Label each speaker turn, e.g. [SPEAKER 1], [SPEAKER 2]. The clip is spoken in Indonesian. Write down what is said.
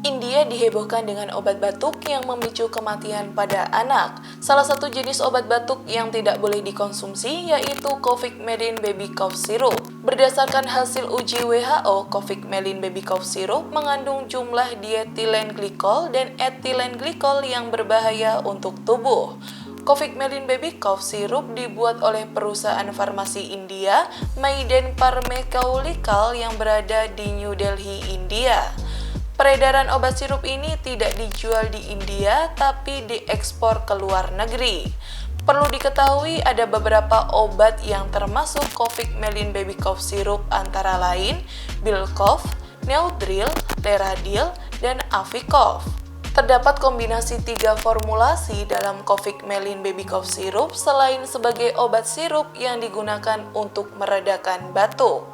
[SPEAKER 1] India dihebohkan dengan obat batuk yang memicu kematian pada anak. Salah satu jenis obat batuk yang tidak boleh dikonsumsi yaitu Cofix-Melin Baby Cough Syrup. Berdasarkan hasil uji WHO, Cofix-Melin Baby Cough Syrup mengandung jumlah diethylene glycol dan ethylene glycol yang berbahaya untuk tubuh. Cofix-Melin Baby Cough Syrup dibuat oleh perusahaan farmasi India, Maiden Pharmaceutical yang berada di New Delhi, India. Peredaran obat sirup ini tidak dijual di India, tapi diekspor ke luar negeri. Perlu diketahui ada beberapa obat yang termasuk Cofix-Melin Baby Cough Syrup antara lain Bilcoff, Neudril, Leradil, dan Avicoff. Terdapat kombinasi 3 formulasi dalam Cofix-Melin Baby Cough Syrup selain sebagai obat sirup yang digunakan untuk meredakan batuk.